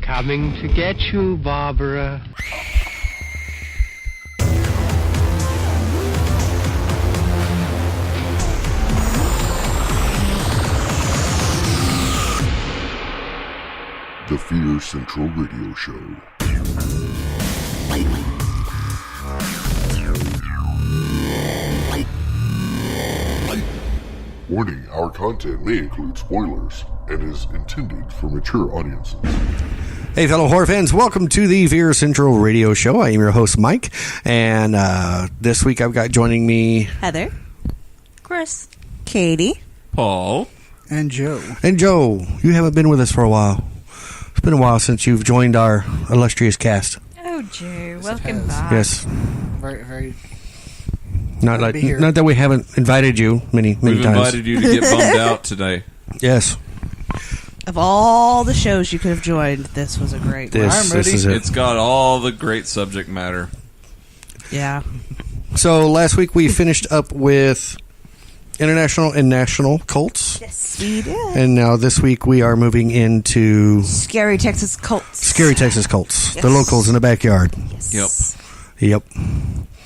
Coming to get you, Barbara. The Fear Central Radio Show. Warning, our content may include spoilers and is intended for mature audiences. Hey, fellow horror fans, welcome to the Fear Central Radio Show. I am your host, Mike, and this week I've got joining me... Heather. Chris. Katie. Paul. And Joe. And Joe, you haven't been with us for a while. It's been a while since you've joined our illustrious cast. Oh, Joe, welcome back. Yes. Very, very... Not that we haven't invited you many We've times. invited you to get bummed out today. Yes. Of all the shows you could have joined, this was a great one. This is it. It's got all the great subject matter. Yeah. So last week we finished up with international and national cults. Yes, we did. And now this week we are moving into... Scary Texas cults. Scary Texas cults. Yes. The locals in the backyard. Yes. Yep.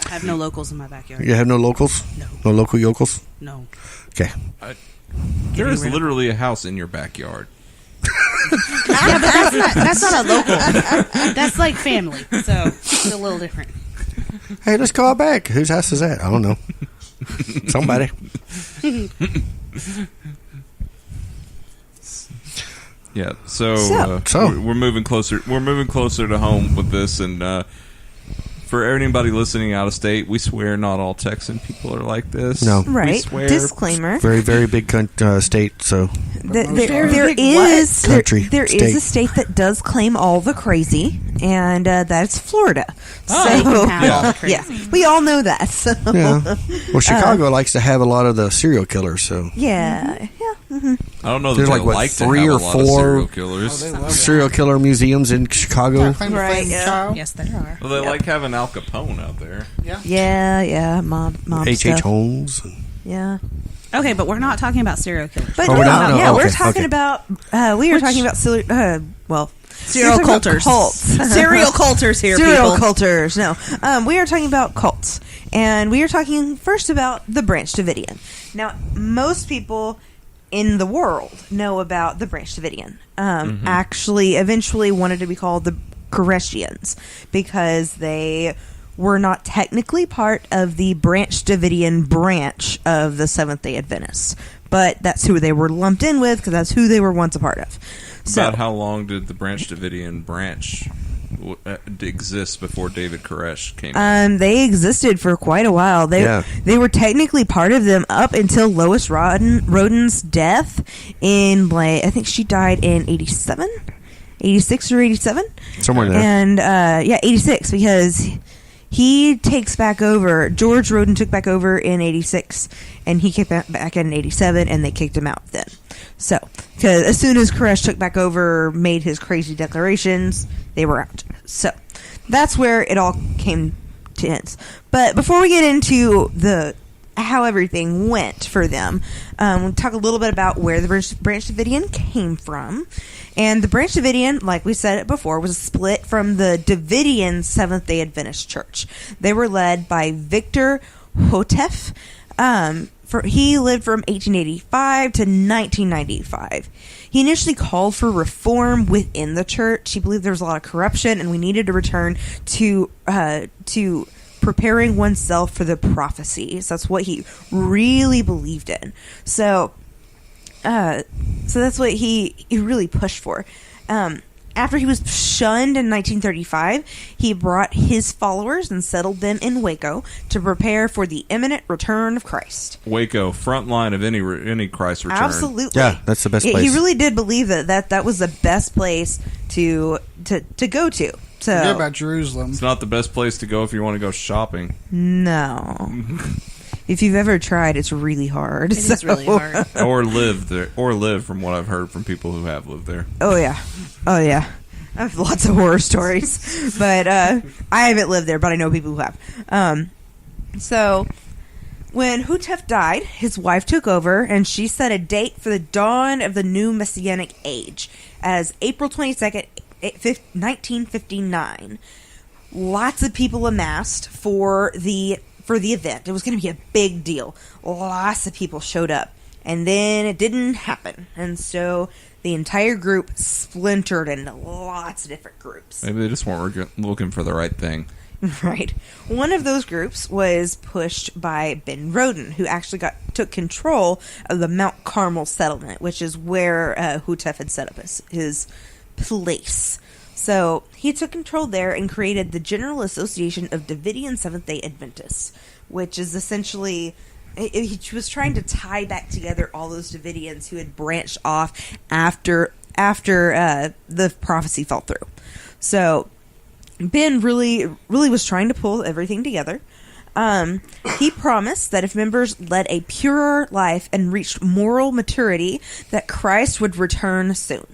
I have no locals in my backyard. You have no locals? No. No local yokels? No. Okay. There is literally a house in your backyard. Yeah, but that's not a local. That's like family, so it's a little different. Hey, let's call back. Whose house is that? I don't know. Somebody. Yeah. So we're moving closer. We're moving closer to home with this, and for anybody listening out of state, we swear not all Texan people are like this. No. Right. We swear. Disclaimer. Very, very big state, so... There is a state that does claim all the crazy, and that's Florida. They can have all the crazy. Yeah, we all know that. So. Yeah. Well, Chicago likes to have a lot of the serial killers, so... Yeah. Mm-hmm. I don't know that There's they like to three have or a lot of four serial killers. serial killer museums in Chicago. Right, yeah. Yes, there are. Well, they like having Al Capone out there. Yeah, mob H.H. stuff. Holmes. Yeah. Okay, but we're not talking about serial killers. But we're not? No, we're okay, talking okay. about serial culters. Cults. Serial culters here, Serial people. culters. No, we are talking about cults, and we are talking first about the Branch Davidian. Now, most people in the world know about the Branch Davidian. Actually, eventually wanted to be called the Koreshians because they were not technically part of the Branch Davidian branch of the Seventh-day Adventists, but that's who they were lumped in with because that's who they were once a part of. So, About how long did the Branch Davidian branch exist before David Koresh came in? They existed for quite a while. They were technically part of them up until Lois Roden's death in, I think she died in 86 or 87? Somewhere in there. And, 86, because he takes back over, George Roden took back over in 86, and he kicked back in 87, and they kicked him out then. So, because as soon as Koresh took back over, made his crazy declarations, they were out. So, that's where it all came to ends. But before we get into how everything went for them, we'll talk a little bit about where the Branch Davidian came from. And the Branch Davidian, like we said it before, was split from the Davidian Seventh-day Adventist Church. They were led by Victor Hotef. He lived from 1885 to 1995. He initially called for reform within the church. He believed there was a lot of corruption, and we needed to return to preparing oneself for the prophecies. That's what he really believed in. So that's what he really pushed for. After he was shunned in 1935, he brought his followers and settled them in Waco to prepare for the imminent return of Christ. Waco, front line of any Christ return. Absolutely. Yeah, that's the best place. He really did believe that was the best place to go to. So, Forget about Jerusalem. It's not the best place to go if you want to go shopping. No. If you've ever tried, it's really hard. It is really hard. Or live there, or live from what I've heard from people who have lived there. Oh yeah. I have lots of horror stories, but I haven't lived there, but I know people who have. So when Hutef died, his wife took over, and she set a date for the dawn of the new Messianic age as April 22nd, 1959. Lots of people amassed for the event. It was going to be a big deal. Lots of people showed up. And then it didn't happen. And so the entire group splintered into lots of different groups. Maybe they just weren't looking for the right thing. Right. One of those groups was pushed by Ben Roden, who actually took control of the Mount Carmel settlement, which is where Hutef had set up his place. So he took control there and created the General Association of Davidian Seventh-day Adventists, which is essentially... He was trying to tie back together all those Davidians who had branched off after the prophecy fell through. So Ben really was trying to pull everything together. He promised that if members led a purer life and reached moral maturity, that Christ would return soon.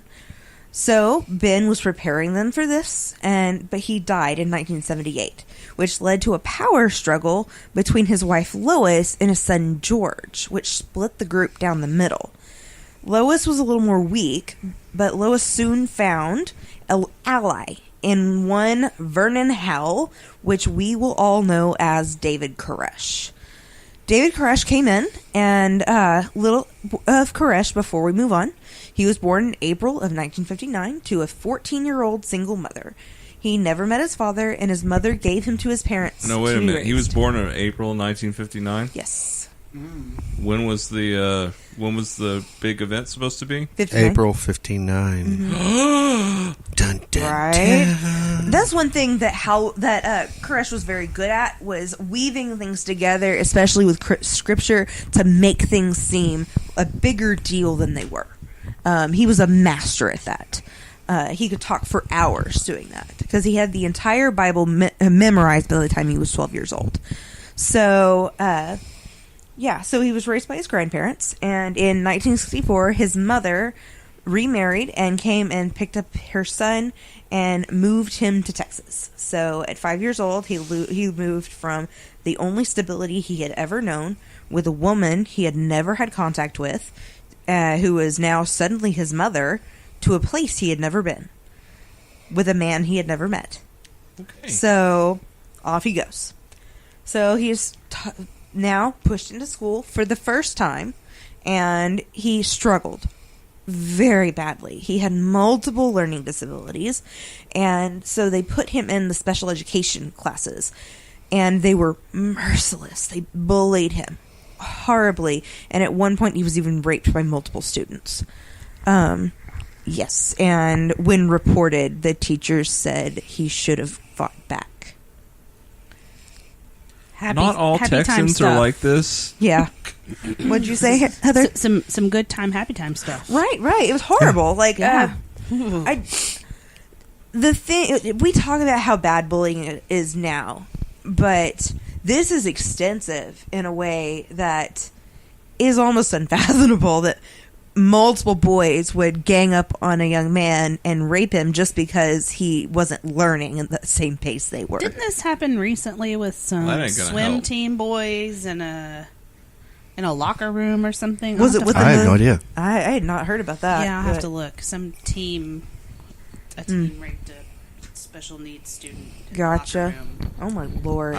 So Ben was preparing them for this, but he died in 1978, which led to a power struggle between his wife Lois and his son George, which split the group down the middle. Lois was a little more weak, but Lois soon found an ally in one Vernon Howell, which we will all know as David Koresh. David Koresh came in, and little of Koresh before we move on. He was born in April of 1959 to a 14-year-old single mother. He never met his father, and his mother gave him to his parents. No, wait a minute. He was born in April 1959? Yes. When was the big event supposed to be? 59. April 59. Mm-hmm. Dun, dun, Right. dun. That's one thing that Koresh was very good at, was weaving things together, especially with scripture, to make things seem a bigger deal than they were. He was a master at that. He could talk for hours doing that because he had the entire Bible memorized by the time he was 12 years old. So, so he was raised by his grandparents, and in 1964, his mother remarried and came and picked up her son and moved him to Texas. So, at 5 years old, he moved from the only stability he had ever known with a woman he had never had contact with, who was now suddenly his mother, to a place he had never been, with a man he had never met. Okay. So, off he goes. So, he's now pushed into school for the first time, and he struggled very badly. He had multiple learning disabilities, and so they put him in the special education classes, and they were merciless. They bullied him horribly, and at one point he was even raped by multiple students. Yes, and when reported, the teachers said he should have fought back. Not all Texans are like this. Yeah. What'd you say, Heather? Some good time, happy time stuff. Right. It was horrible. Like, yeah. The thing, we talk about how bad bullying is now, but this is extensive in a way that is almost unfathomable, that multiple boys would gang up on a young man and rape him just because he wasn't learning at the same pace they were. Didn't this happen recently with some swim team boys in a locker room or something? Was it with I have no idea. I had not heard about that. Yeah, I'll have to look. Some team raped a special needs student. Gotcha. Oh my Lord.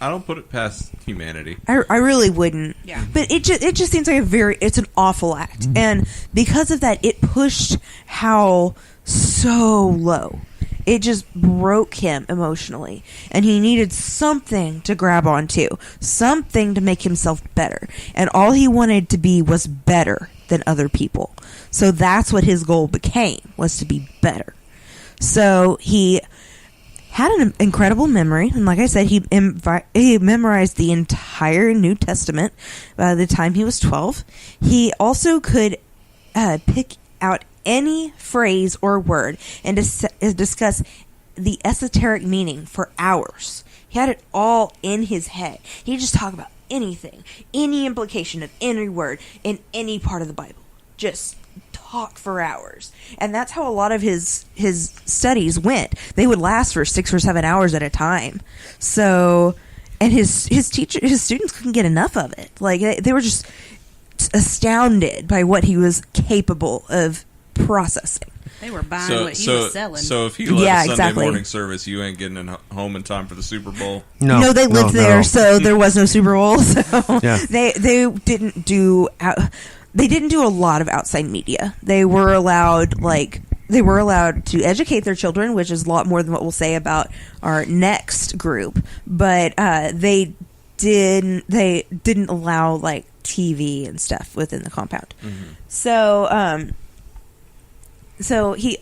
I don't put it past humanity. I really wouldn't. Yeah. But it just seems like it's an awful act. Mm-hmm. And because of that, it pushed Howell so low. It just broke him emotionally. And he needed something to grab onto. Something to make himself better. And all he wanted to be was better than other people. So that's what his goal became, was to be better. So he had an incredible memory, and like I said, he memorized the entire New Testament by the time he was 12. He also could pick out any phrase or word and discuss the esoteric meaning for hours. He had it all in his head. He could just talk about anything, any implication of any word in any part of the Bible. Just talk for hours. And that's how a lot of his studies went. They would last for 6 or 7 hours at a time. So, and his students couldn't get enough of it. Like, they were just astounded by what he was capable of processing. They were buying what he was selling. So if he led a Sunday morning service, you ain't getting home in time for the Super Bowl. No, they lived there, so there was no Super Bowl. So Yeah. they didn't do a lot of outside media. They were allowed to educate their children, which is a lot more than what we'll say about our next group. But they didn't allow like TV and stuff within the compound. Mm-hmm. So he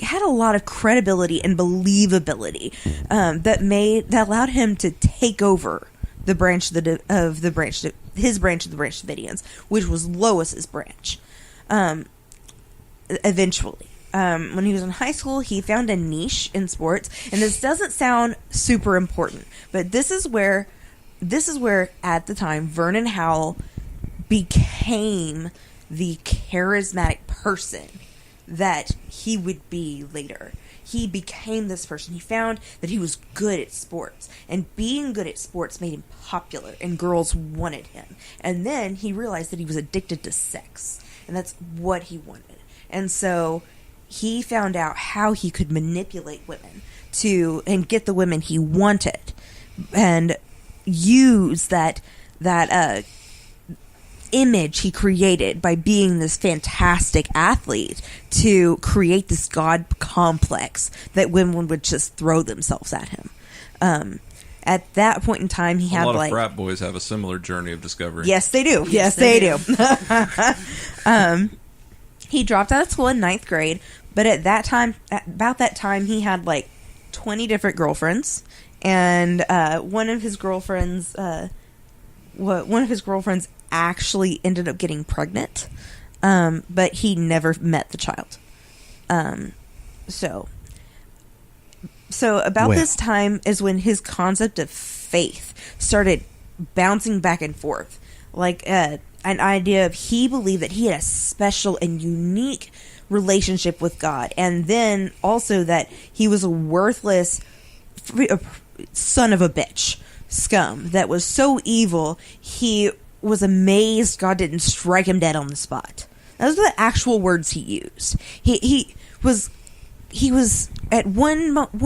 had a lot of credibility and believability that allowed him to take over the branch of the branch Davidians, which was Lois's branch. Eventually, when he was in high school, he found a niche in sports, and this doesn't sound super important, but this is where at the time Vernon Howell became the charismatic person that he would be later. He became this person. He found that he was good at sports, and being good at sports made him popular, and girls wanted him. And then he realized that he was addicted to sex, and that's what he wanted. And so he found out how he could manipulate women and get the women he wanted, and use that image he created by being this fantastic athlete to create this god complex that women would just throw themselves at him. At that point in time, he had a lot of frat boys have a similar journey of discovery. Yes, they do. Yes, they do. He dropped out of school in 9th grade, but about that time, he had like 20 different girlfriends, and one of his girlfriends actually ended up getting pregnant, but he never met the child. So about this time is when his concept of faith started bouncing back and forth, like an idea of he believed that he had a special and unique relationship with God, and then also that he was a worthless son of a bitch scum that was so evil he was amazed God didn't strike him dead on the spot. Those are the actual words he used. He was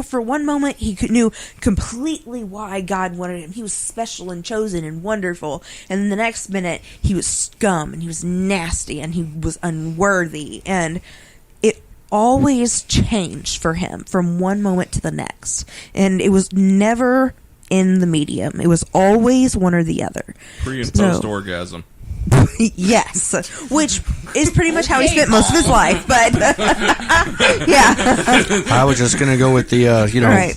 for one moment he knew completely why God wanted him. He was special and chosen and wonderful, and then the next minute he was scum and he was nasty and he was unworthy, and it always changed for him from one moment to the next, and it was never in the medium. It was always one or the other. Pre and post orgasm. Yes, which is pretty much how he spent most of his life. But yeah, I was just gonna go with the right.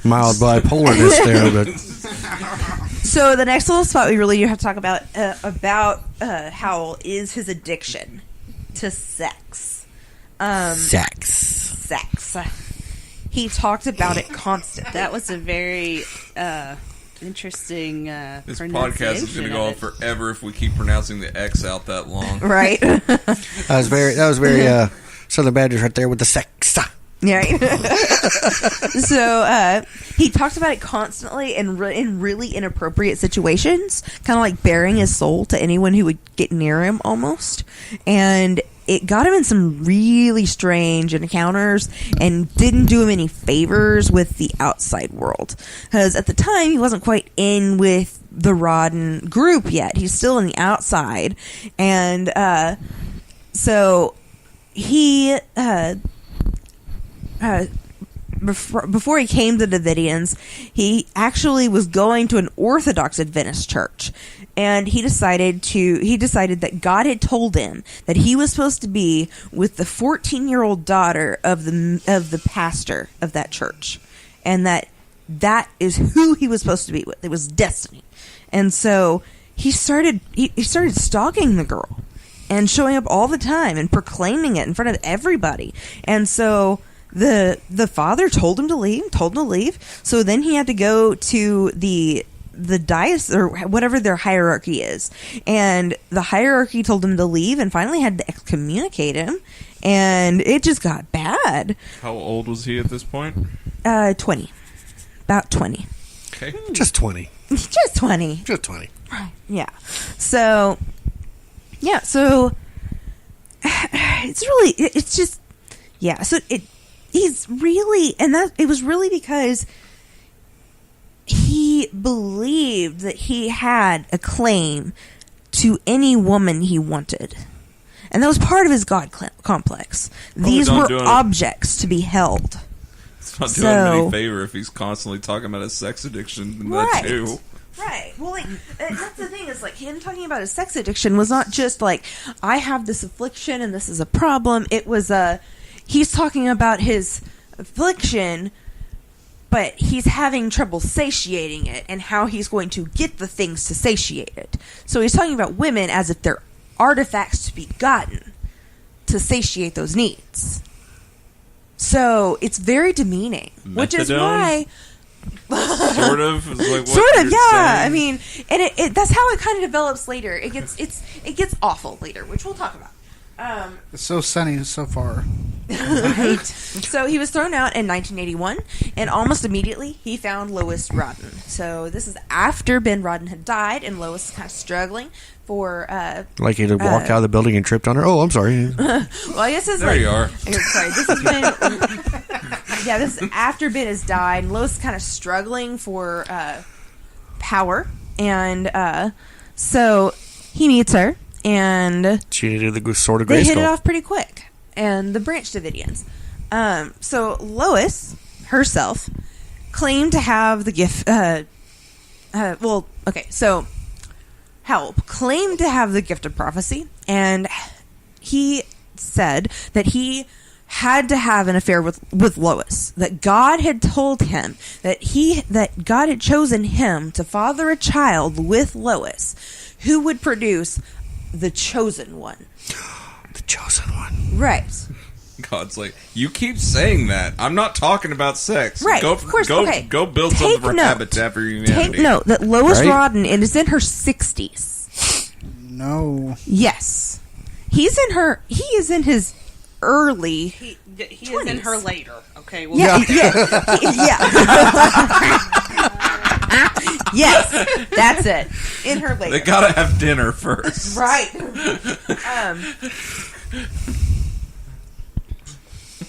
mild bipolarness there, but so the next little spot we really have to talk about Howell is his addiction to sex. Sex. He talked about it constantly. That was a very interesting this podcast is going to go on forever if we keep pronouncing the X out that long. Right. that was very Southern Baptist right there with the sex. Yeah. Right. So he talked about it constantly in really inappropriate situations, kind of like bearing his soul to anyone who would get near him almost. And it got him in some really strange encounters and didn't do him any favors with the outside world. Because at the time, he wasn't quite in with the Rodden group yet. He's still on the outside. And so he... before he came to the Davidians, he actually was going to an Orthodox Adventist church, and he decided that God had told him that he was supposed to be with the 14-year-old daughter of the pastor of that church, and that is who he was supposed to be with. It was destiny, and so he started stalking the girl and showing up all the time and proclaiming it in front of everybody, and so. The father told him to leave. So then he had to go to the diocese or whatever their hierarchy is, and the hierarchy told him to leave, and finally had to excommunicate him, and it just got bad. How old was he at this point? 20, about 20. Okay, just 20. Just 20. Just 20. Right. Yeah. So it's just, yeah. So he's really, and that it was really because he believed that he had a claim to any woman he wanted. And that was part of his God complex. These were objects to be held. It's not doing him any favor if he's constantly talking about his sex addiction and that too. Right. Well, like, that's the thing is, like, him talking about his sex addiction was not just like, I have this affliction and this is a problem. It was he's talking about his affliction, but he's having trouble satiating it and how he's going to get the things to satiate it. So he's talking about women as if they're artifacts to be gotten to satiate those needs. So it's very demeaning, which is why... sort of, yeah. Saying. I mean, and that's how it kind of develops later. It gets awful later, which we'll talk about. It's so sunny so far. Right. So he was thrown out in 1981, and almost immediately he found Lois Rawdon. So this is after Ben Rawdon had died, and Lois is kind of struggling for. Like he had walked out of the building and tripped on her. Oh, I'm sorry. Well, I guess it's there you are. Sorry, this has been. Yeah, this is after Ben has died. And Lois is kind of struggling for power, and so he meets her. And she needed the sword of Grayskull. They hit it off pretty quick. And the Branch Davidians. So Lois herself claimed to have the gift. So Help claimed to have the gift of prophecy, and he said that he had to have an affair with Lois. That God had told him that God had chosen him to father a child with Lois, who would produce the chosen one. The chosen one. Right. God's like, you keep saying that. I'm not talking about sex. Right, of course. Go build something for Habitat for Humanity. Take note that Lois Rawdon is in her 60s. No. Yes. He is in his early He is in her later. Okay. Well, yeah. Yes, that's it. In her later. They gotta have dinner first. Right.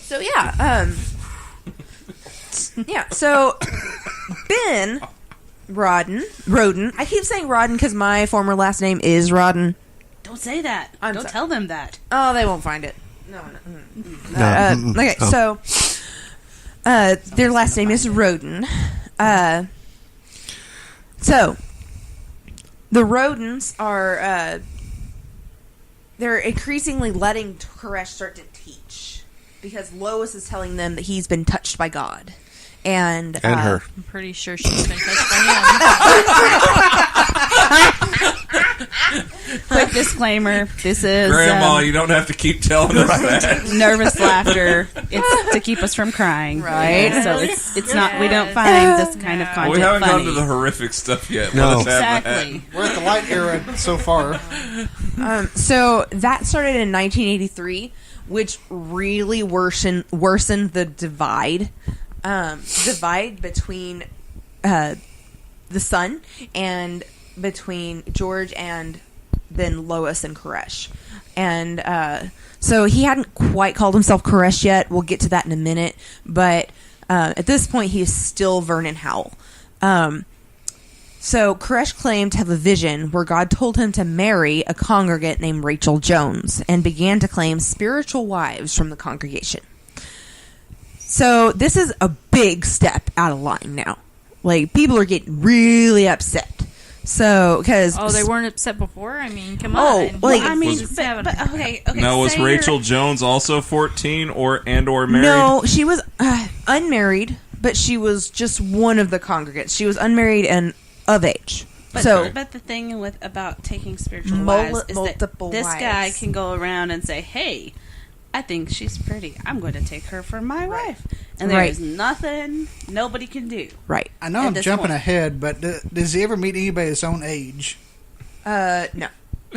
So yeah. Yeah. So Ben Rawdon. I keep saying Rawdon because my former last name is Rawdon. Don't say that. Don't tell them that. Oh, they won't find it. No. Okay, so their last name is Roden. So the Rodens are they're increasingly letting Koresh start to teach because Lois is telling them that he's been touched by God. And her. I'm pretty sure she's been touched by him. Quick disclaimer: this is Grandma. You don't have to keep telling us that. Nervous laughter. It's to keep us from crying, right? So it's not. We don't find this kind of content. We haven't funny. gotten to the horrific stuff yet. No, exactly. We're at the light era so far. So that started in 1983, which really worsened the divide between the son and between George and then Lois and Koresh. And so he hadn't quite called himself Koresh yet. We'll get to that in a minute. But at this point, he is still Vernon Howell. So Koresh claimed to have a vision where God told him to marry a congregant named Rachel Jones and began to claim spiritual wives from the congregation. So this is a big step out of line now. Like, people are getting really upset. So, because... Oh, they weren't upset before? I mean, come on. Oh, like... I mean, but okay. Now, was Rachel Jones also 14 or married? No, she was unmarried, but she was just one of the congregants. She was unmarried and of age. But the thing about taking spiritual wives is that this guy can go around and say, hey, I think she's pretty. I'm going to take her for my wife. And there's nothing nobody can do. Right. I know I'm jumping ahead, but does he ever meet anybody his own age? No.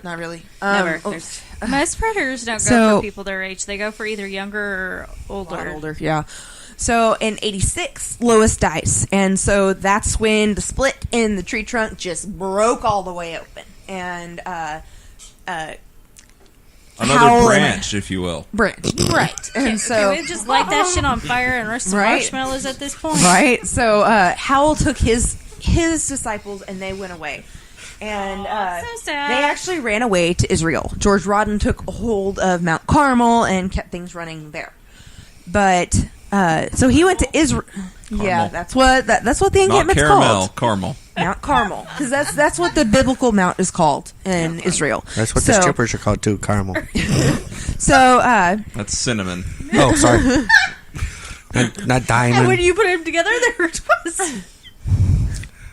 Not really. Never. Most predators don't go for people their age. They go for either younger or older. Older, yeah. So in 86, Lois dies. And so that's when the split in the tree trunk just broke all the way open. And Another branch, if you will. Branch, right. And so... Can we just light that shit on fire and roast some marshmallows at this point? Right. So Howell took his disciples and they went away. And so sad. They actually ran away to Israel. George Rawdon took hold of Mount Carmel and kept things running there. But so he went to Israel. Yeah, that's what the encampment's called. Carmel. Mount Carmel, because that's what the biblical mount is called in Israel. That's what the strippers are called too, Carmel. So that's cinnamon. Oh, sorry. not diamond. And when you put them together, they're twists.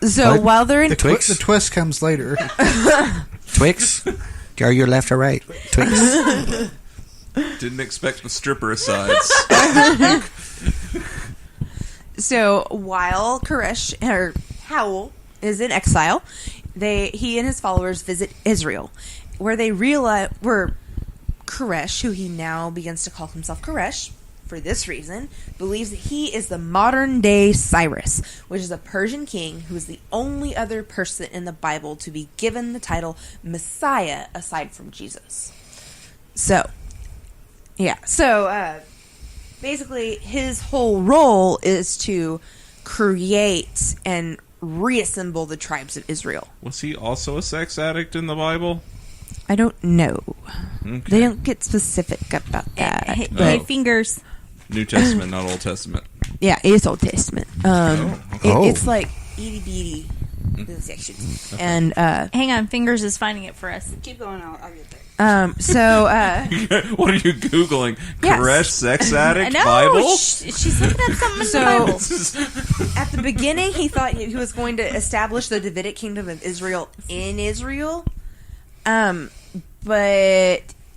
So while they're in the twist comes later. Twix, are you left or right? Twix. Didn't expect the stripper asides. So while Howell is in exile, he and his followers visit Israel, where Koresh, who he now begins to call himself Koresh for this reason, believes that he is the modern day Cyrus, which is a Persian king who is the only other person in the Bible to be given the title Messiah aside from Jesus. So, yeah. So, basically, his whole role is to create and reassemble the tribes of Israel. Was he also a sex addict in the Bible? I don't know. Okay. They don't get specific about that. Hey, fingers. New Testament, not Old Testament. Yeah, it's Old Testament. It's like itty bitty sections. And hang on, Fingers is finding it for us. Keep going, I'll get there. So what are you Googling? Yes. Koresh, sex addict, No, Bible? she's looking at something in the Bible. At the beginning, he thought he was going to establish the Davidic kingdom of Israel in Israel.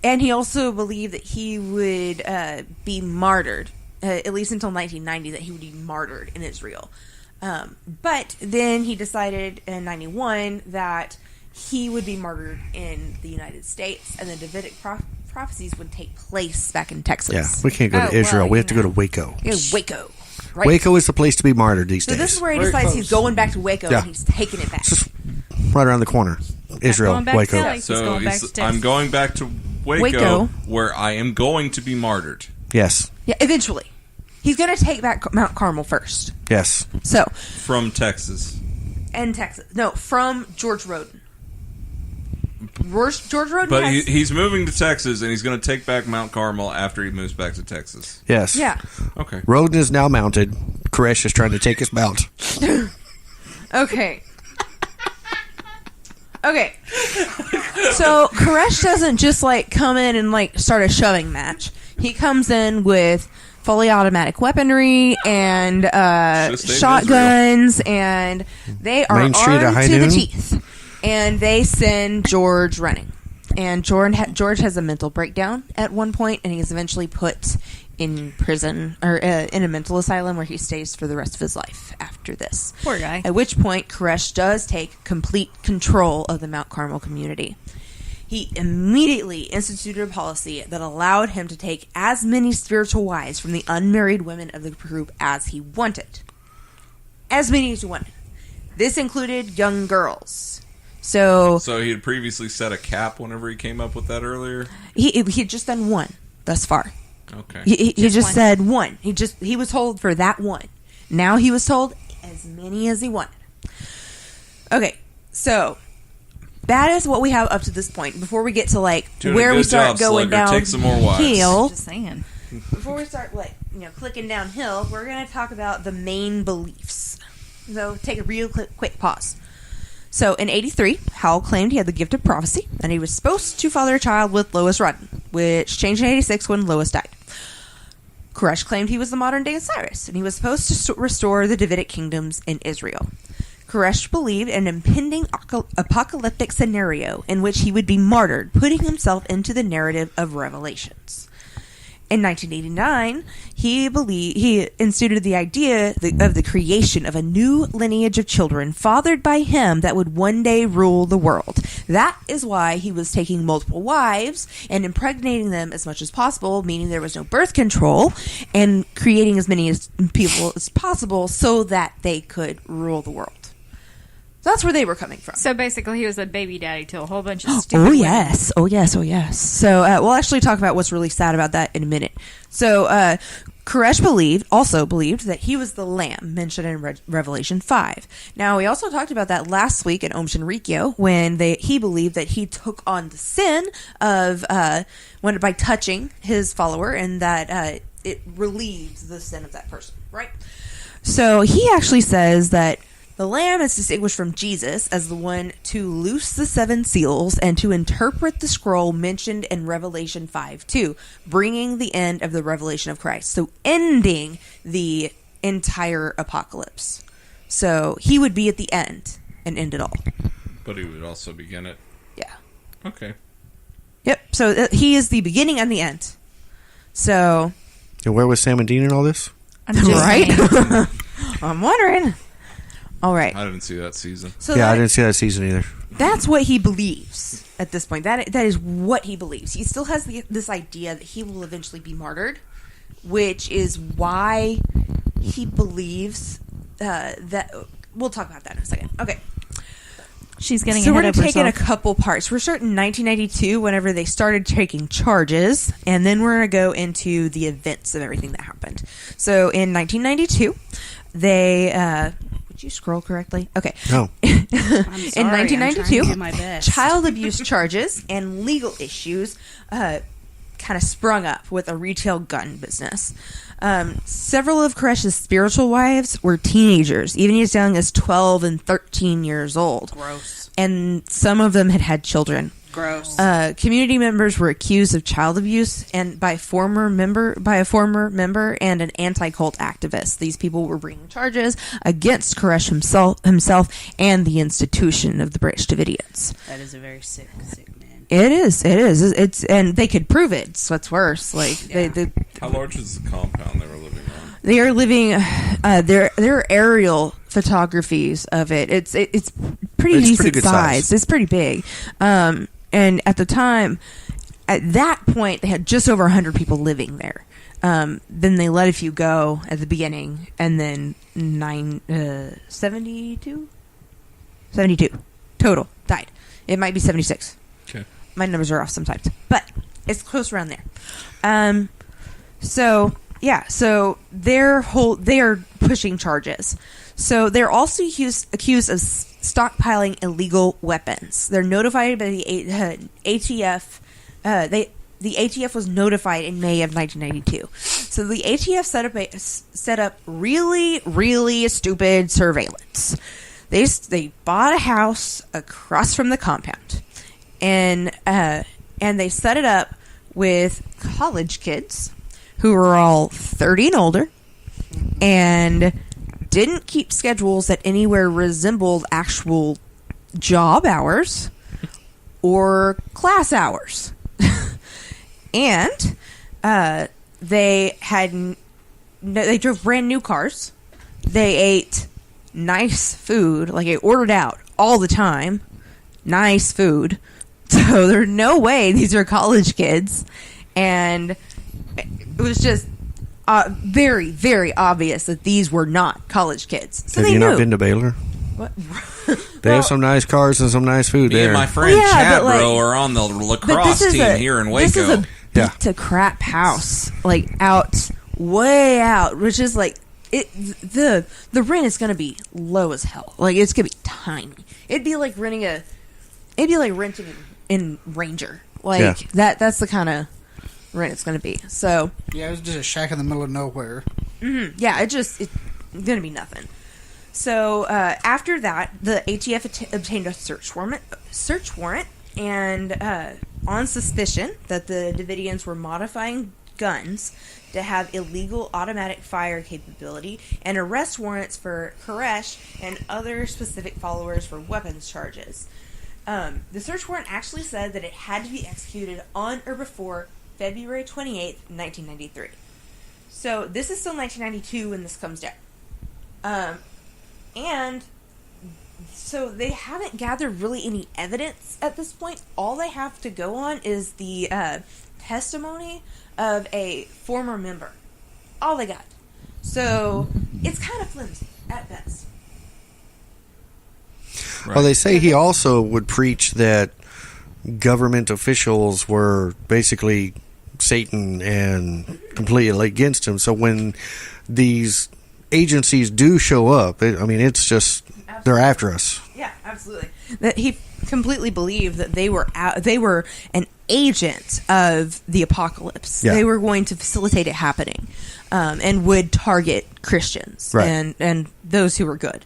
And he also believed that he would be martyred, at least until 1990, that he would be martyred in Israel. But then he decided in 91 that he would be martyred in the United States, and the Davidic prophecies would take place back in Texas. Yeah, we can't go to Israel. We have to go to Waco. Waco. Right. Waco is the place to be martyred these days. So this is where he decides he's going back to Waco, and he's taking it back. It's just right around the corner. Israel, Waco. So I'm going back to Waco, where I am going to be martyred. Yes. Yeah, eventually. He's going to take back Mount Carmel first. Yes. So from Texas. And Texas. No, from George Rawdon. George Rawdon. But he's moving to Texas, and he's going to take back Mount Carmel after he moves back to Texas. Yes. Yeah. Okay. Rawdon is now mounted. Koresh is trying to take his mount. Okay. Okay. So Koresh doesn't just come in and start a shoving match. He comes in with fully automatic weaponry and shotguns, and they are armed to the teeth. And they send George running. And George has a mental breakdown at one point, and he's eventually put in prison or in a mental asylum where he stays for the rest of his life after this. Poor guy. At which point, Koresh does take complete control of the Mount Carmel community. He immediately instituted a policy that allowed him to take as many spiritual wives from the unmarried women of the group as he wanted. As many as he wanted. This included young girls. So he had previously set a cap whenever he came up with that earlier? He had just done one thus far. Okay. He just said one. He was told for that one. Now he was told as many as he wanted. Okay, so that is what we have up to this point. Before we get to where we start going downhill. Take some more wives. Just saying. Before we start clicking downhill, we're going to talk about the main beliefs. So take a real quick pause. So, in 83, Howell claimed he had the gift of prophecy, and he was supposed to father a child with Lois Rawdon, which changed in 86 when Lois died. Koresh claimed he was the modern-day Cyrus, and he was supposed to restore the Davidic kingdoms in Israel. Koresh believed in an impending apocalyptic scenario in which he would be martyred, putting himself into the narrative of Revelations. In 1989, he instituted the idea of the creation of a new lineage of children fathered by him that would one day rule the world. That is why he was taking multiple wives and impregnating them as much as possible, meaning there was no birth control, and creating as many people as possible so that they could rule the world. So that's where they were coming from. So basically, he was a baby daddy to a whole bunch of stupid Oh, women. yes. Oh, yes. Oh, yes. So we'll actually talk about what's really sad about that in a minute. So Koresh also believed that he was the lamb mentioned in Revelation 5. Now, we also talked about that last week in Om Shinrikyo when he believed that he took on the sin of by touching his follower, and that it relieves the sin of that person, right? So he actually says that the Lamb is distinguished from Jesus as the one to loose the 7 seals and to interpret the scroll mentioned in Revelation 5:2, bringing the end of the revelation of Christ. So ending the entire apocalypse. So he would be at the end and end it all. But he would also begin it. Yeah. Okay. Yep. So he is the beginning and the end. So. And where was Sam and Dean in all this? Right? I'm wondering. All right. I didn't see that season. So I didn't see that season either. That's what he believes at this point. That is what he believes. He still has this idea that he will eventually be martyred, which is why he believes that. We'll talk about that in a second. Okay. She's getting so ahead we're of going to take in herself. a couple parts. We're starting in 1992 whenever they started taking charges, and then we're going to go into the events of everything that happened. So in 1992, they... Did you scroll correctly? Okay. No. In I'm 1992, trying to do my best. child abuse charges and legal issues kind of sprung up with a retail gun business. Several of Koresh's spiritual wives were teenagers, even as young as 12 and 13 years old. Gross. And some of them had children. Gross. Community members were accused of child abuse and by a former member and an anti-cult activist. These people were bringing charges against Koresh himself and the institution of the British Davidians. That is a very sick man. It is. It's and they could prove it. So what's worse. Like yeah. How large is the compound they were living on? They are living. There are aerial photographies of it. It's pretty decent good size. It's pretty big. And at the time, at that point, they had just over 100 people living there. Then they let a few go at the beginning, and then 72 total died. It might be 76. Okay. My numbers are off sometimes, but it's close around there. So they are pushing charges. So they're also accused of stockpiling illegal weapons. They're notified by the ATF. The ATF was notified in May of 1992. So the ATF set up really, really stupid surveillance. They bought a house across from the compound, and they set it up with college kids who were all 30 and older, and didn't keep schedules that anywhere resembled actual job hours or class hours. And they drove brand new cars. They ate nice food, like they ordered out all the time. Nice food. So there's no way these are college kids. And it was just very, very obvious that these were not college kids. So Have you not been to Baylor? What? They have some nice cars and some nice food Me there. and my friend Chad Bro are on the lacrosse team here in Waco. This is a beat crap house, like way out, which is like the rent is gonna be low as hell. Like it's gonna be tiny. It'd be like renting in Ranger. Like that's the kind of rent it's gonna be. So yeah, it was just a shack in the middle of nowhere. Mm-hmm. Yeah, it's gonna be nothing. So after that, the ATF obtained a search warrant, and on suspicion that the Davidians were modifying guns to have illegal automatic fire capability, and arrest warrants for Koresh and other specific followers for weapons charges. The search warrant actually said that it had to be executed on or before February 28th, 1993. So this is still 1992 when this comes down. And so they haven't gathered really any evidence at this point. All they have to go on is the testimony of a former member. All they got. So it's kind of flimsy at best. Right. Well, they say he also would preach that government officials were basically Satan and completely against him. So when these agencies do show up, it's just they're after us. Yeah, absolutely. That he completely believed that they were an agent of the apocalypse. Yeah. They were going to facilitate it happening, and would target Christians and those who were good.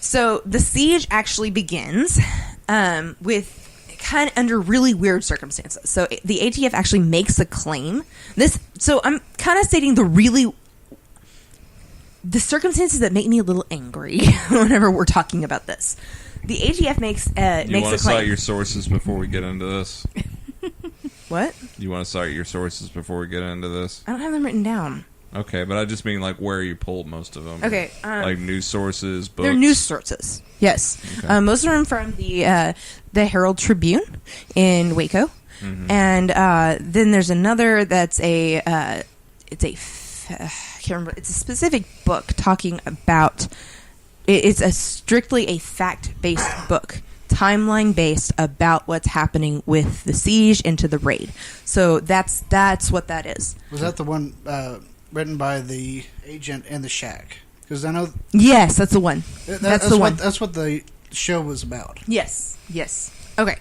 So the siege actually begins with kind of under really weird circumstances. So the ATF actually makes a claim. So I'm kind of stating the circumstances that make me a little angry whenever we're talking about this. The ATF makes a claim. You want to cite your sources before we get into this? What? You want to cite your sources before we get into this? I don't have them written down. Okay, but I just mean like where you pulled most of them. Okay, like news sources, books. They're news sources. Yes, okay. Most of them from the Herald Tribune in Waco, and then there's another that's I can't remember. It's a specific book talking about. It's strictly a fact-based book, timeline-based about what's happening with the siege into the raid. So that's what that is. Was that the one written by the agent in the shack? Because I know. Yes, that's the one. That's the one. That's what the show was about. Yes. Okay.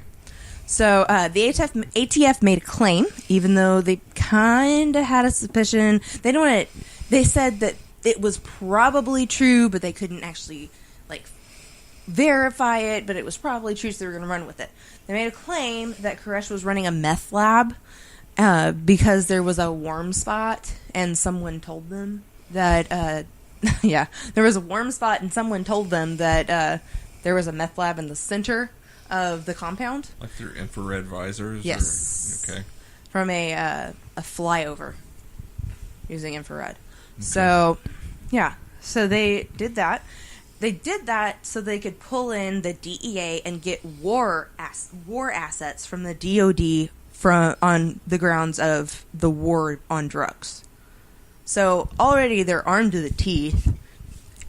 So the ATF made a claim, even though they kind of had a suspicion. They said that it was probably true, but they couldn't actually verify it. But it was probably true, so they were going to run with it. They made a claim that Koresh was running a meth lab because there was a warm spot, and someone told them that. There was a warm spot, and someone told them that there was a meth lab in the center of the compound. Like through infrared visors? Yes. Okay. From a flyover using infrared. Okay. So, so they did that. They did that so they could pull in the DEA and get war assets from the DOD on the grounds of the war on drugs. So already they're armed to the teeth,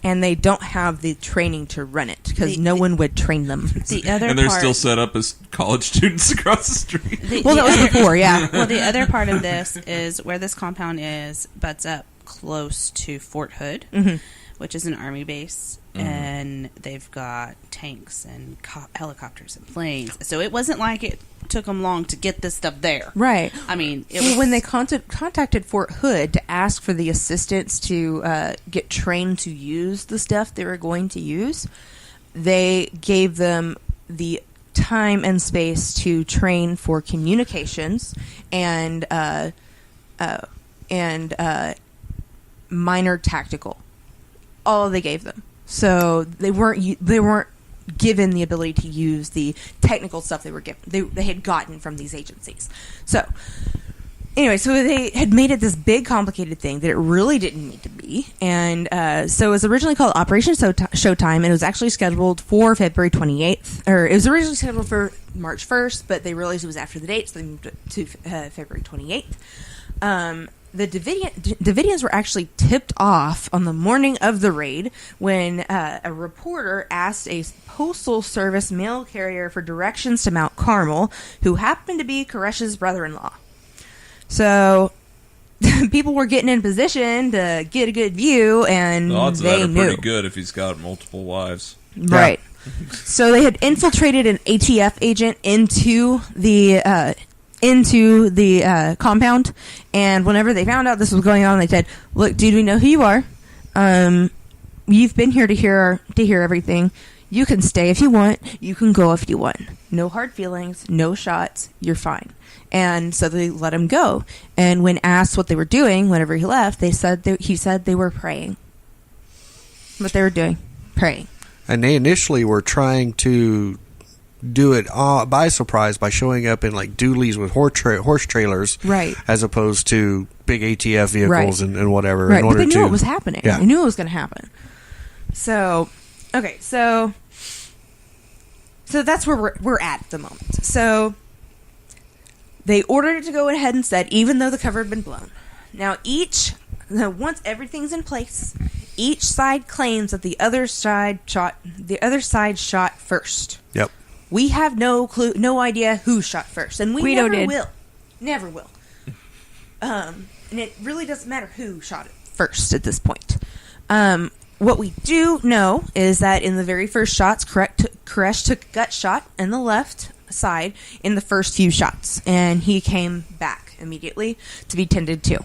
and they don't have the training to run it because no one would train them. And they're still set up as college students across the street. That was before, yeah. Well, the other part of this is where this compound butts up close to Fort Hood, which is an army base, and they've got tanks and helicopters and planes. So it wasn't like it took them long to get this stuff there. Right. I mean, when they contacted Fort Hood to ask for the assistance to get trained to use the stuff they were going to use, they gave them the time and space to train for communications and minor tactical. All they gave them. So they weren't given the ability to use the technical stuff they were given. They had gotten from these agencies. So anyway, so they had made it this big, complicated thing that it really didn't need to be. And so it was originally called Operation Showtime, and it was actually scheduled for February 28th. Or it was originally scheduled for March 1st, but they realized it was after the date, so they moved it to February 28th. The Davidians were actually tipped off on the morning of the raid when a reporter asked a Postal Service mail carrier for directions to Mount Carmel, who happened to be Koresh's brother-in-law. So people were getting in position to get a good view, and the odds they of that knew. are pretty good if he's got multiple wives. Right. So they had infiltrated an ATF agent into the compound, and whenever they found out this was going on, they said, "Look, dude, we know who you are. You've been here to hear everything. You can stay if you want. You can go if you want. No hard feelings, no shots. You're fine." And so they let him go. And when asked what they were doing, whenever he left, he said they were praying. What they were doing, praying. And they initially were trying to do it by surprise by showing up in dualies with horse trailers, right? As opposed to big ATF vehicles, right. and whatever. Right, in order but they knew it was happening. Yeah. They knew it was going to happen. So, okay, so that's where we're at the moment. So they ordered it to go ahead instead, even though the cover had been blown. Now once everything's in place, Each side claims that the other side shot first. Yep. We have no clue, no idea who shot first, and we never will. Never will. And it really doesn't matter who shot it first at this point. What we do know is that in the very first shots, Koresh took a gut shot in the left side in the first few shots, and he came back immediately to be tended to.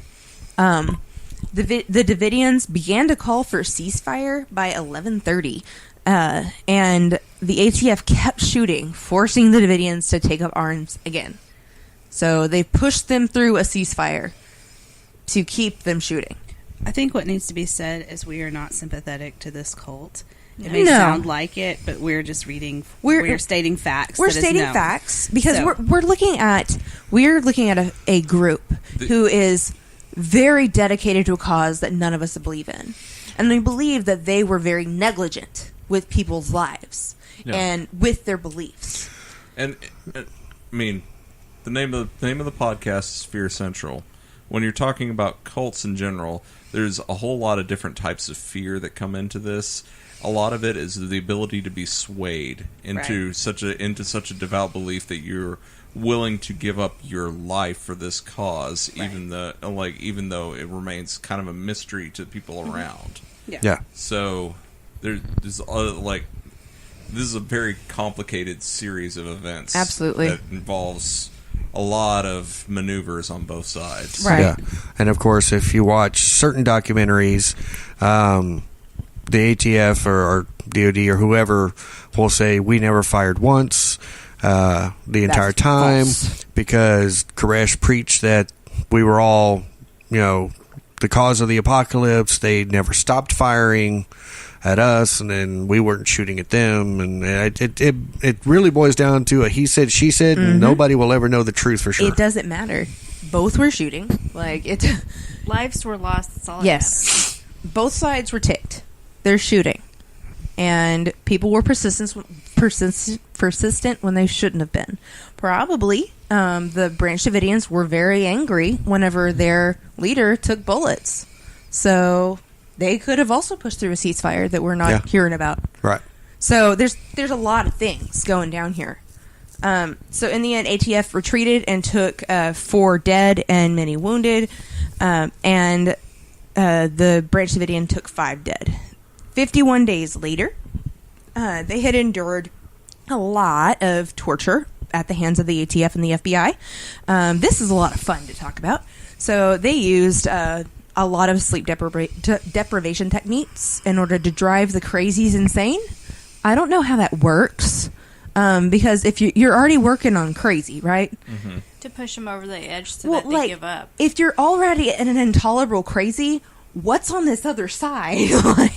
The Davidians began to call for a ceasefire by 11:30, and the ATF kept shooting, forcing the Davidians to take up arms again. So they pushed them through a ceasefire to keep them shooting. I think what needs to be said is we are not sympathetic to this cult. It may sound like it, but we're just reading. We're stating facts. We're stating facts because we're looking at a group who is very dedicated to a cause that none of us believe in, and we believe that they were very negligent with people's lives and with their beliefs. And I mean, the name of the podcast is Fear Central. When you're talking about cults in general, there's a whole lot of different types of fear that come into this. A lot of it is the ability to be swayed into such a devout belief that you're willing to give up your life for this cause, even though it remains kind of a mystery to people around. Yeah. So there's this is a very complicated series of events. Absolutely. That involves a lot of maneuvers on both sides. Right. Yeah. And of course, if you watch certain documentaries, the ATF or DOD or whoever will say we never fired once the entire time because Koresh preached that we were all, the cause of the apocalypse. They never stopped firing at us, and then we weren't shooting at them, and it really boils down to a he said, she said, and nobody will ever know the truth for sure. It doesn't matter. Both were shooting. Lives were lost. That's all that matters. Both sides were ticked. They're shooting, and people were persistent when they shouldn't have been. Probably, the Branch Davidians were very angry whenever their leader took bullets. So they could have also pushed through a ceasefire that we're not hearing about. Right. So there's a lot of things going down here. So in the end, ATF retreated and took 4 dead and many wounded, and the Branch Davidian took 5 dead. 51 days later, they had endured a lot of torture at the hands of the ATF and the FBI. This is a lot of fun to talk about. So they used a lot of sleep deprivation techniques in order to drive the crazies insane. I don't know how that works, because if you're already working on crazy, right? Mm-hmm. To push them over the edge so that they give up. If you're already an intolerable crazy, what's on this other side?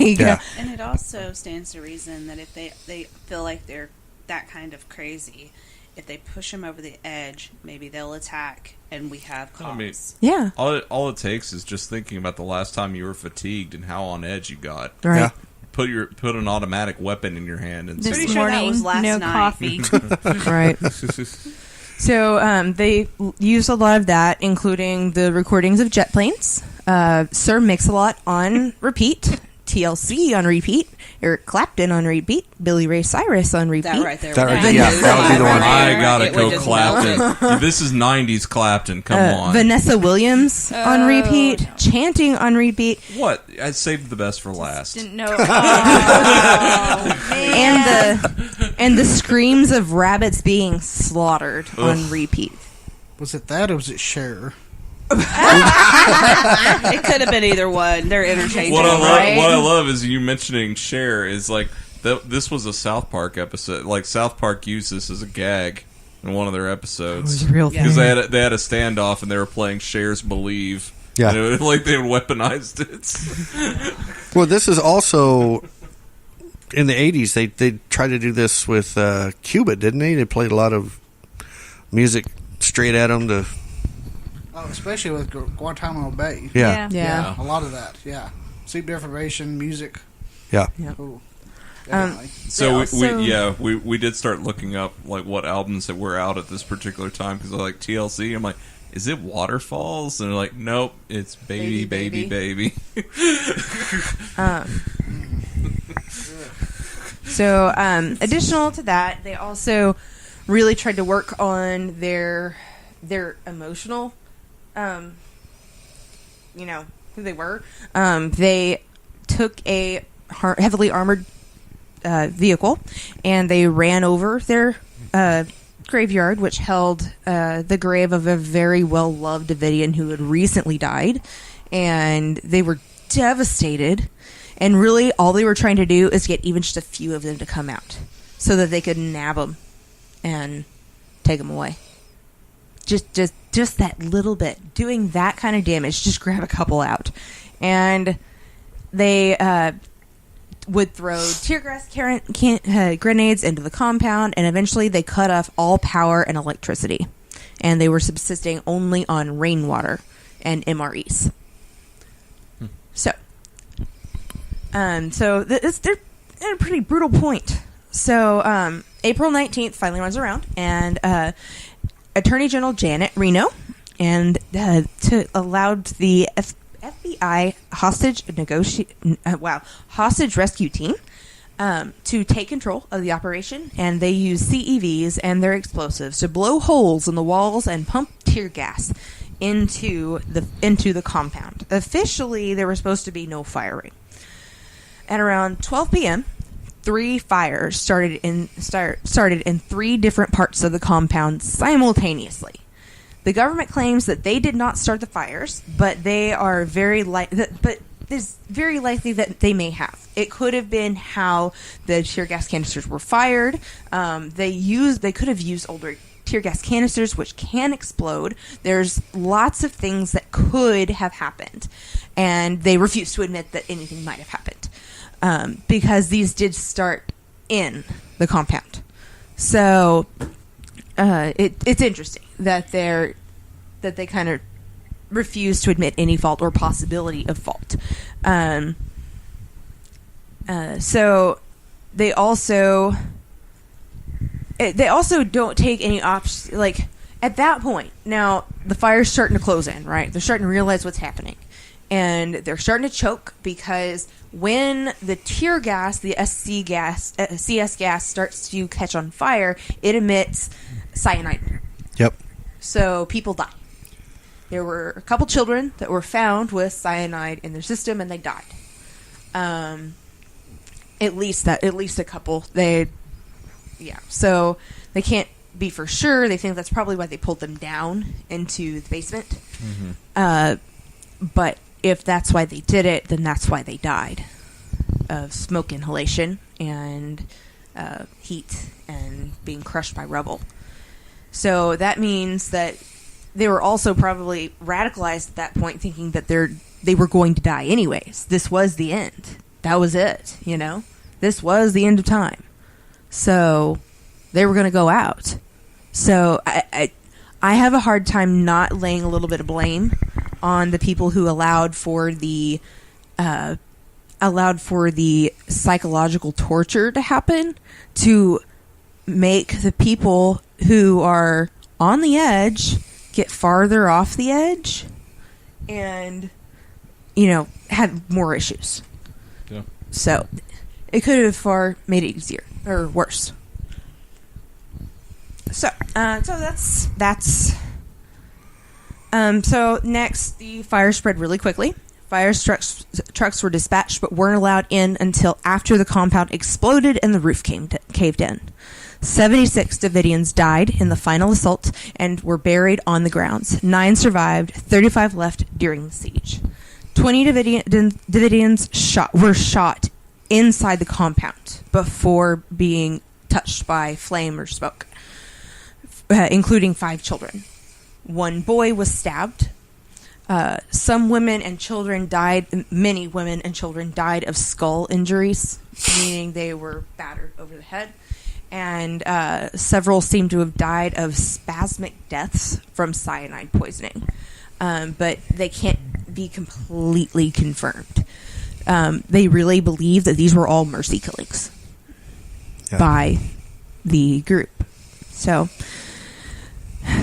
And it also stands to reason that if they feel like they're that kind of crazy, if they push them over the edge, maybe they'll attack, and we have cause. All it takes is just thinking about the last time you were fatigued and how on edge you got. Right. Yeah. Put an automatic weapon in your hand and this say, morning, that was last no night. coffee. Right. So they used a lot of that, including the recordings of jet planes, Sir Mix-a-Lot on repeat, TLC on repeat, Eric Clapton on repeat, Billy Ray Cyrus on repeat. That right there. That would be the one. I gotta go Clapton. This is 90s Clapton. Come on. Vanessa Williams on repeat, no. Chanting on repeat. What? I saved the best for last. Didn't know. And the screams of rabbits being slaughtered on repeat. Was it that or was it Cher? It could have been either one. They're interchangeable. What I love is you mentioning Cher is like this was a South Park episode. Like South Park used this as a gag in one of their episodes. It was a real thing. Because they had a standoff and they were playing Cher's "Believe." Yeah, and it was like they had weaponized it. Well, this is also in the 80s. They tried to do this with Cuba, didn't they? They played a lot of music straight at them to. Oh, especially with Guantanamo Bay. Yeah. A lot of that, yeah. Sleep deprivation, music. Yeah. Ooh, we did start looking up like what albums that were out at this particular time because like TLC, I'm like, is it waterfalls? And they're like, nope, it's baby. So, additional to that, they also really tried to work on their emotional, who they were. They took a heavily armored vehicle, and they ran over their graveyard, which held the grave of a very well-loved Davidian who had recently died, and they were devastated. And really, all they were trying to do is get even just a few of them to come out so that they could nab them and take them away. Just that little bit. Doing that kind of damage, just grab a couple out. And they would throw tear gas grenades into the compound, and eventually they cut off all power and electricity. And they were subsisting only on rainwater and MREs. So they're at a pretty brutal point. So April 19th finally runs around, and Attorney General Janet Reno allowed the FBI hostage rescue team to take control of the operation, and they used CEVs and their explosives to blow holes in the walls and pump tear gas into the compound. Officially, there was supposed to be no firing. At around 12 p.m., 3 fires started in 3 different parts of the compound simultaneously. The government claims that they did not start the fires, but it's very likely that they may have. It could have been how the tear gas canisters were fired. They could have used older tear gas canisters, which can explode. There's lots of things that could have happened, and they refuse to admit that anything might have happened. Because these did start in the compound. So it's interesting that they kind of refuse to admit any fault or possibility of fault. So they also don't take any options. Like, at that point, now the fire's starting to close in, right? They're starting to realize what's happening. And they're starting to choke because when the tear gas, the CS gas, starts to catch on fire, it emits cyanide. Yep. So people die. There were a couple children that were found with cyanide in their system, and they died. At least a couple. So they can't be for sure. They think that's probably why they pulled them down into the basement. Mm-hmm. But if that's why they did it, then that's why they died of smoke inhalation and heat and being crushed by rubble. So that means that they were also probably radicalized at that point, thinking that they were going to die anyways. This was the end. That was it, This was the end of time. So they were going to go out. So I have a hard time not laying a little bit of blame on the people who allowed for the psychological torture to happen, to make the people who are on the edge get farther off the edge and had more issues. Yeah. So it could have far made it easier or worse. So that's so next, the fire spread really quickly. Fire trucks were dispatched, but weren't allowed in until after the compound exploded and the roof caved in. 76 Davidians died in the final assault and were buried on the grounds. 9 survived, 35 left during the siege. 20 Davidians were shot inside the compound before being touched by flame or smoke, including 5 children. 1 boy was stabbed. Some women and children died. Many women and children died of skull injuries, meaning they were battered over the head. And several seem to have died of spasmic deaths from cyanide poisoning. But they can't be completely confirmed. They really believe that these were all mercy killings by the group. So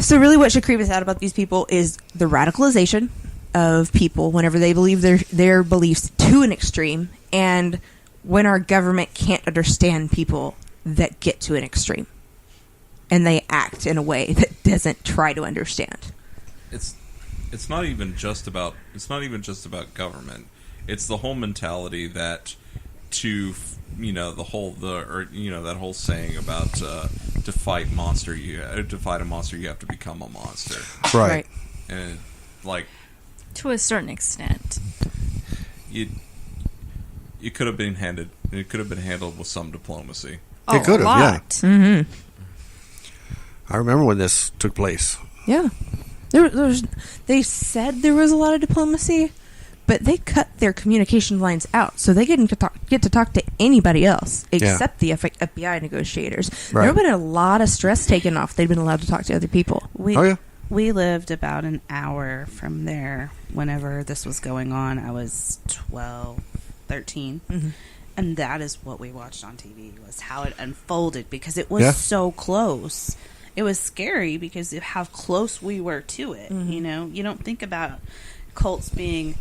So really what should creep us out about these people is the radicalization of people whenever they believe their beliefs to an extreme, and when our government can't understand people that get to an extreme and they act in a way that doesn't try to understand. It's not even just about government. It's the whole mentality that that whole saying about to fight a monster you have to become a monster. Right. And like to a certain extent. It could have been handled with some diplomacy. It could have, yeah. Mm-hmm. I remember when this took place. Yeah. They said there was a lot of diplomacy, but they cut their communication lines out, so they didn't get to talk to anybody else except the FBI negotiators. Right. There would have been a lot of stress taken off. They'd been allowed to talk to other people. We lived about an hour from there whenever this was going on. I was 12, 13. Mm-hmm. And that is what we watched on TV, was how it unfolded, because it was so close. It was scary because of how close we were to it. Mm-hmm. You know, you don't think about cults being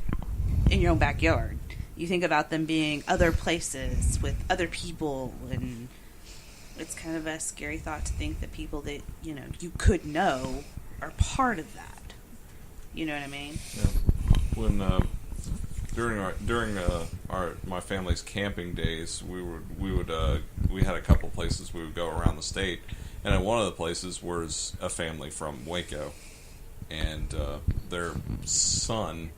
in your own backyard. You think about them being other places with other people, and it's kind of a scary thought to think that people that, you know, you could know are part of that. You know what I mean? Yeah. When during my family's camping days, we had a couple places we would go around the state, and at one of the places was a family from Waco, and their son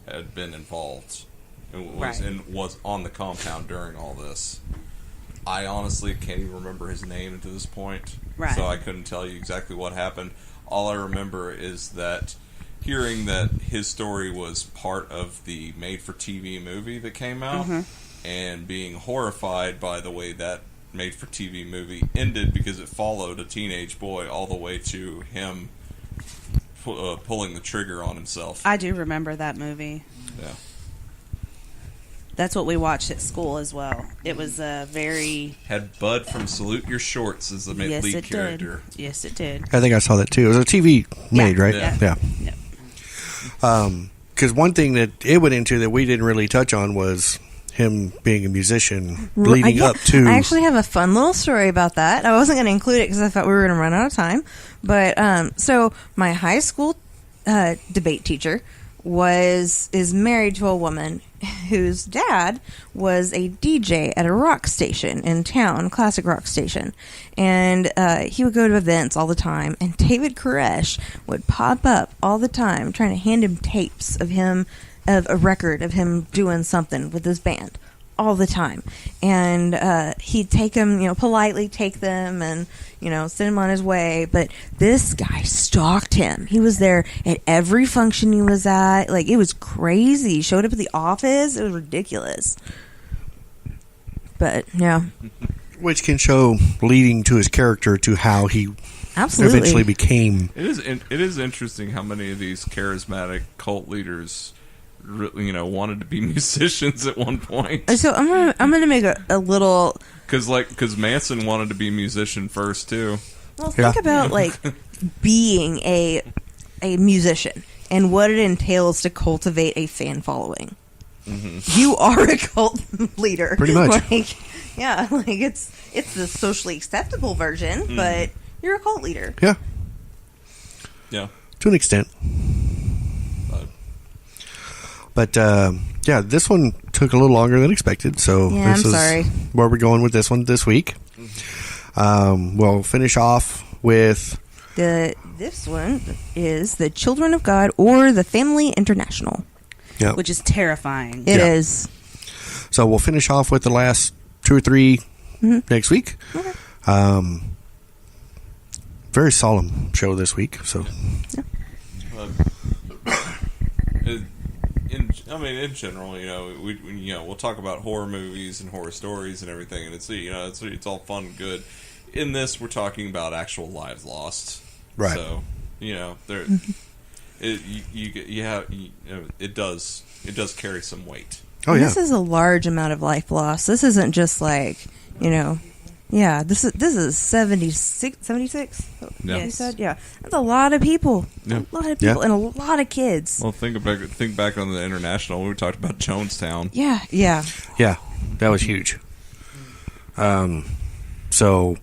had been involved and was on the compound during all this. I honestly can't even remember his name to this point, so I couldn't tell you exactly what happened. All I remember is that hearing that his story was part of the made-for-TV movie that came out, and being horrified by the way that made-for-TV movie ended, because it followed a teenage boy all the way to him pulling the trigger on himself. I do remember that movie. Yeah. That's what we watched at school as well. It was a very... Had Bud from Salute Your Shorts as the lead character. Yes, it did. I think I saw that too. It was a TV made, right? Yeah. Because one thing that it went into that we didn't really touch on was him being a musician leading up to... I actually have a fun little story about that. I wasn't going to include it because I thought we were going to run out of time. But, so my high school debate teacher is married to a woman whose dad was a DJ at a rock station in town, classic rock station. And he would go to events all the time, and David Koresh would pop up all the time trying to hand him tapes of a record of him doing something with his band all the time. And he'd take them, politely take them and, send him on his way. But this guy stalked him. He was there at every function he was at. Like, it was crazy. He showed up at the office. It was ridiculous. But, yeah. Which can show leading to his character to how he absolutely eventually became... It is interesting how many of these charismatic cult leaders... wanted to be musicians at one point. So I'm gonna make a little, because Manson wanted to be a musician first too. Well, think about being a musician and what it entails to cultivate a fan following. Mm-hmm. You are a cult leader, pretty much. It's the socially acceptable version, but you're a cult leader. Yeah, to an extent. But, this one took a little longer than expected, so this is where we're going with this one this week. We'll finish off with... This one is The Children of God, or The Family International. Yeah. Which is terrifying. It is. So we'll finish off with the last 2 or 3 next week. Okay. Very solemn show this week, so... In general, we'll talk about horror movies and horror stories and everything, and it's all fun and good. In this, we're talking about actual lives lost, right? So, it does carry some weight. Oh yeah, this is a large amount of life lost. This isn't just Yeah, this is 76. Yeah. You said, yeah, that's a lot of people. Yeah. A lot of people and a lot of kids. Well, think back on the international. We talked about Jonestown. Yeah. Yeah, that was huge. So,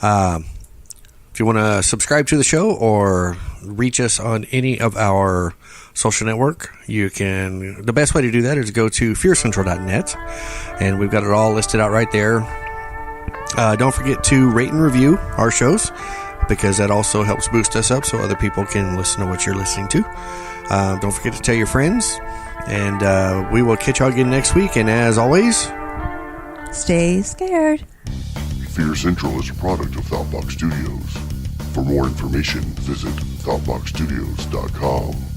if you want to subscribe to the show or reach us on any of our social network, the best way to do that is go to fearcentral.net, and we've got it all listed out right there. Don't forget to rate and review our shows, because that also helps boost us up so other people can listen to what you're listening to. Don't forget to tell your friends, and we will catch y'all again next week. And as always, stay scared. Fear Central is a product of Thoughtbox Studios. For more information, visit thoughtboxstudios.com.